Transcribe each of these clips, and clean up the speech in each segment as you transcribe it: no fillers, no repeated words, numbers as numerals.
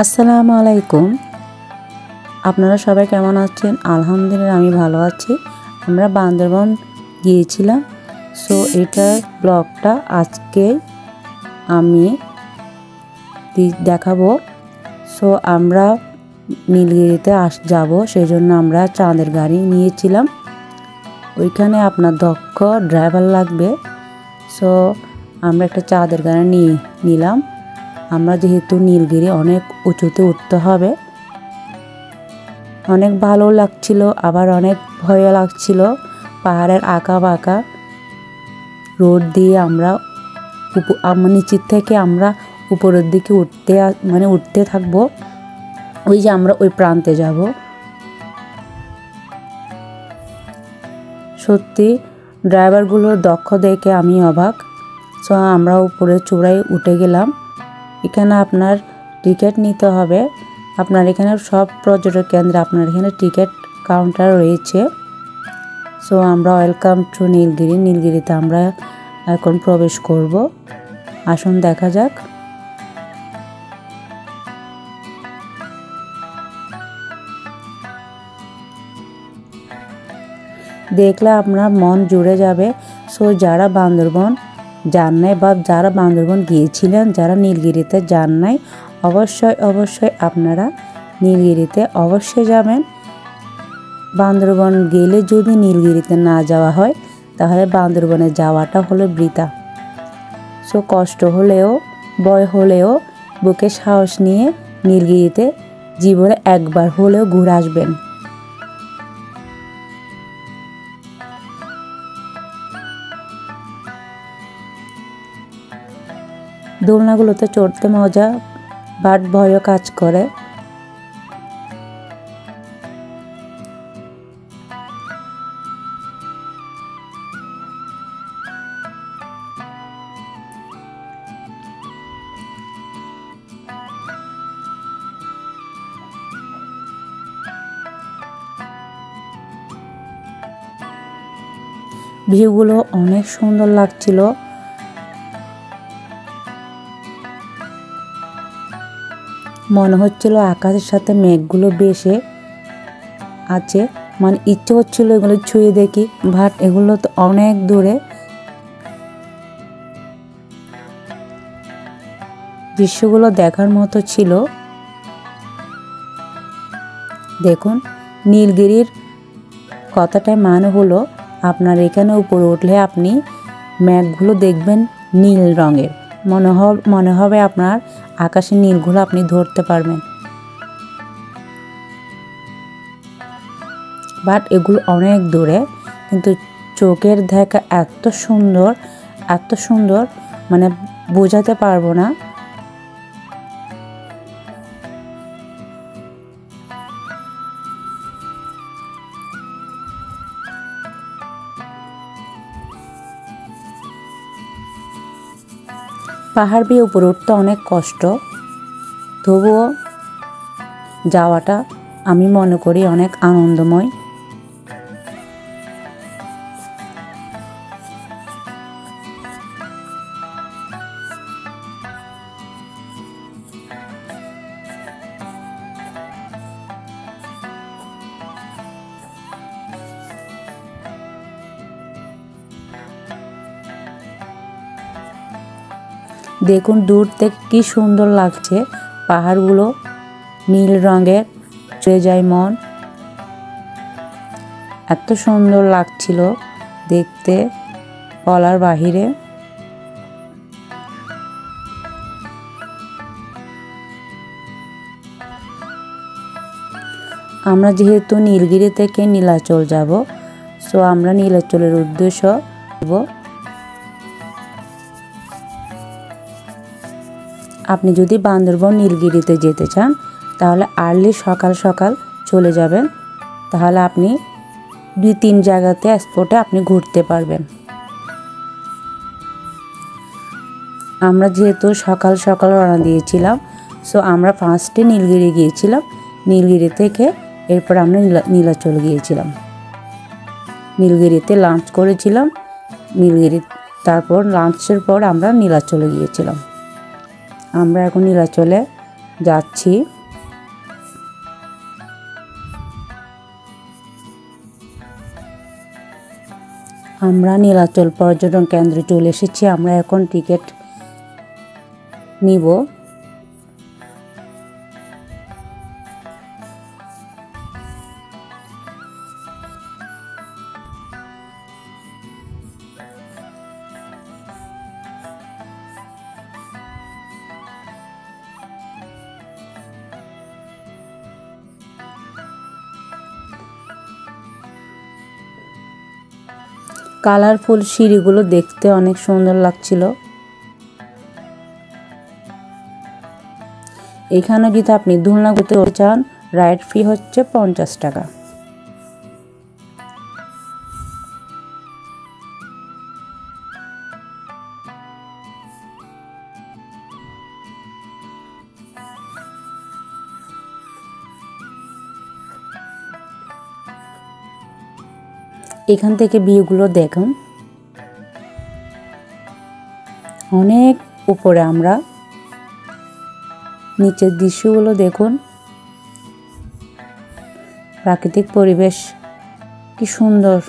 আসসালামু আলাইকুম। আপনারা সবাই কেমন আছেন? আলহামদুলিল্লাহ আমি ভালো আছি। আমরা বান্দরবন গিয়েছিলাম। সো এটার ব্লগটা আজকে আমি দেখাবো। সো আমরা নীলগিরিতে যাব, সেজন্য আমরা চাঁদের গাড়ি নিয়েছিলাম। ওইখানে আপনার দক্ষ ড্রাইভার লাগবে। সো আমরা একটা চাঁদের গাড়ি নিলাম। আমরা যেহেতু নীলগিরি অনেক উঁচুতে উঠতে হবে, অনেক ভালো লাগছিল, আবার অনেক ভয়ও লাগছিল। পাহাড়ের আঁকা বাঁকা রোড দিয়ে আমরা নিচের থেকে আমরা উপরের দিকে উঠতে থাকবো। ওই যে আমরা ওই প্রান্তে যাব। সত্যি ড্রাইভারগুলোর দক্ষ দেখে আমি অবাক। সো আমরা উপরে চূড়ায় উঠে গেলাম। এখানে আপনার টিকিট নিতে হবে। আপনার এখানে সব পর্যটক কেন্দ্রে আপনার এখানে টিকিট কাউন্টার রয়েছে। সো আমরা ওয়েলকাম টু নীলগিরি। নীলগিরিতে আমরা এখন প্রবেশ করব। আসুন দেখা যাক। দেখলে আপনার মন জুড়ে যাবে। সো যারা বান্দরবন যান নাই বা যারা বান্দরবন গিয়েছিলেন, যারা নীলগিরিতে যান নাই, অবশ্যই আপনারা নীলগিরিতে অবশ্যই যাবেন। বান্দরবন গেলে যদি নীলগিরিতে না যাওয়া হয়, তাহলে বান্দরবনে যাওয়াটা হলো বৃথা। সো কষ্ট হলেও ভয় হলেও বুকে সাহস নিয়ে নীলগিরিতে জীবনে একবার হলেও ঘুরে আসবেন। দোলনাগুলোতে চড়তে মজা, বাট ভয়ও কাজ করে। ভিউগুলো অনেক সুন্দর লাগছিল। মনে হচ্ছিল আকাশের সাথে মেঘগুলো বেশে আছে। ইচ্ছে হচ্ছিল এগুলো ছুঁয়ে দেখি, বাট এগুলো তো অনেক দূরে। দৃশ্যগুলো দেখার মতো ছিল। দেখুন, নীলগিরির কথাটাই মানে হলো আপনার এখানে উপরে উঠলে আপনি মেঘগুলো দেখবেন নীল রঙের। মনে হবে আপনার আকাশের নীলগুলো আপনি ধরতে পারবেন। বাট এগুলো অনেক দূরে, কিন্তু চোখের দেখা এত সুন্দর বোঝাতে পারবো না। পাহাড় বেয়ে উপরে উঠতে অনেক কষ্ট, তবুও যাওয়াটা আমি মনে করি অনেক আনন্দময়। দেখুন দূর থেকে কি সুন্দর লাগছে পাহাড়গুলো, নীল রঙের, ছুঁয়ে যায় মন। এত সুন্দর লাগছিল দেখতে, বলার বাহিরে। আমরা যেহেতু নীলগিরি থেকে নীলাচল যাব, সো আমরা নীলাচলের উদ্দেশ্য যাব। আপনি যদি বান্দরবন নীলগিরিতে যেতে চান, তাহলে আর্লি সকাল চলে যাবেন। তাহলে আপনি 2-3 জায়গাতে স্পটে আপনি ঘুরতে পারবেন। আমরা যেহেতু সকাল রওনা দিয়েছিলাম, সো আমরা ফার্স্টে নীলগিরি গিয়েছিলাম। নীলগিরি থেকে এরপর আমরা নীলাচল গিয়েছিলাম। নীলগিরিতে লাঞ্চ করেছিলাম। তারপর লাঞ্চের পর আমরা নীলাচলে গিয়েছিলাম। আমরা এখন নীলাচলে যাচ্ছি। আমরা নীলাচল পর্যটন কেন্দ্রে চলে এসেছি। আমরা এখন টিকিট নিব। কালারফুল সিঁড়িগুলো দেখতে অনেক সুন্দর লাগছিল। এখানে যদি আপনি দোলনা ঘুরতে চান, রাইড ফি হচ্ছে 50 টাকা। এখান থেকে ভিউগুলো দেখুন, অনেক উপরে। আমরা নিচের দৃশ্যগুলো দেখুন, প্রাকৃতিক পরিবেশ কি সুন্দর।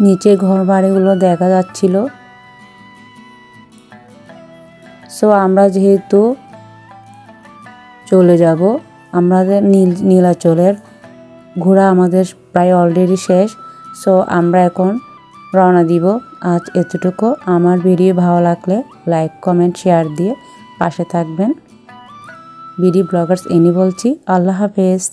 নিচে ঘর বাড়িগুলো দেখা যাচ্ছিল। সো আমরা যেহেতু চলে যাব, আমাদের নীলাচলের ঘোরা আমাদের প্রায় অলরেডি শেষ। সো আমরা এখন রওনা দিব। আজ এতটুকু। আমার ভিডিও ভালো লাগলে লাইক, কমেন্ট, শেয়ার দিয়ে পাশে থাকবেন। বিডি ব্লগার্স এনি বলছি। আল্লাহ হাফেজ।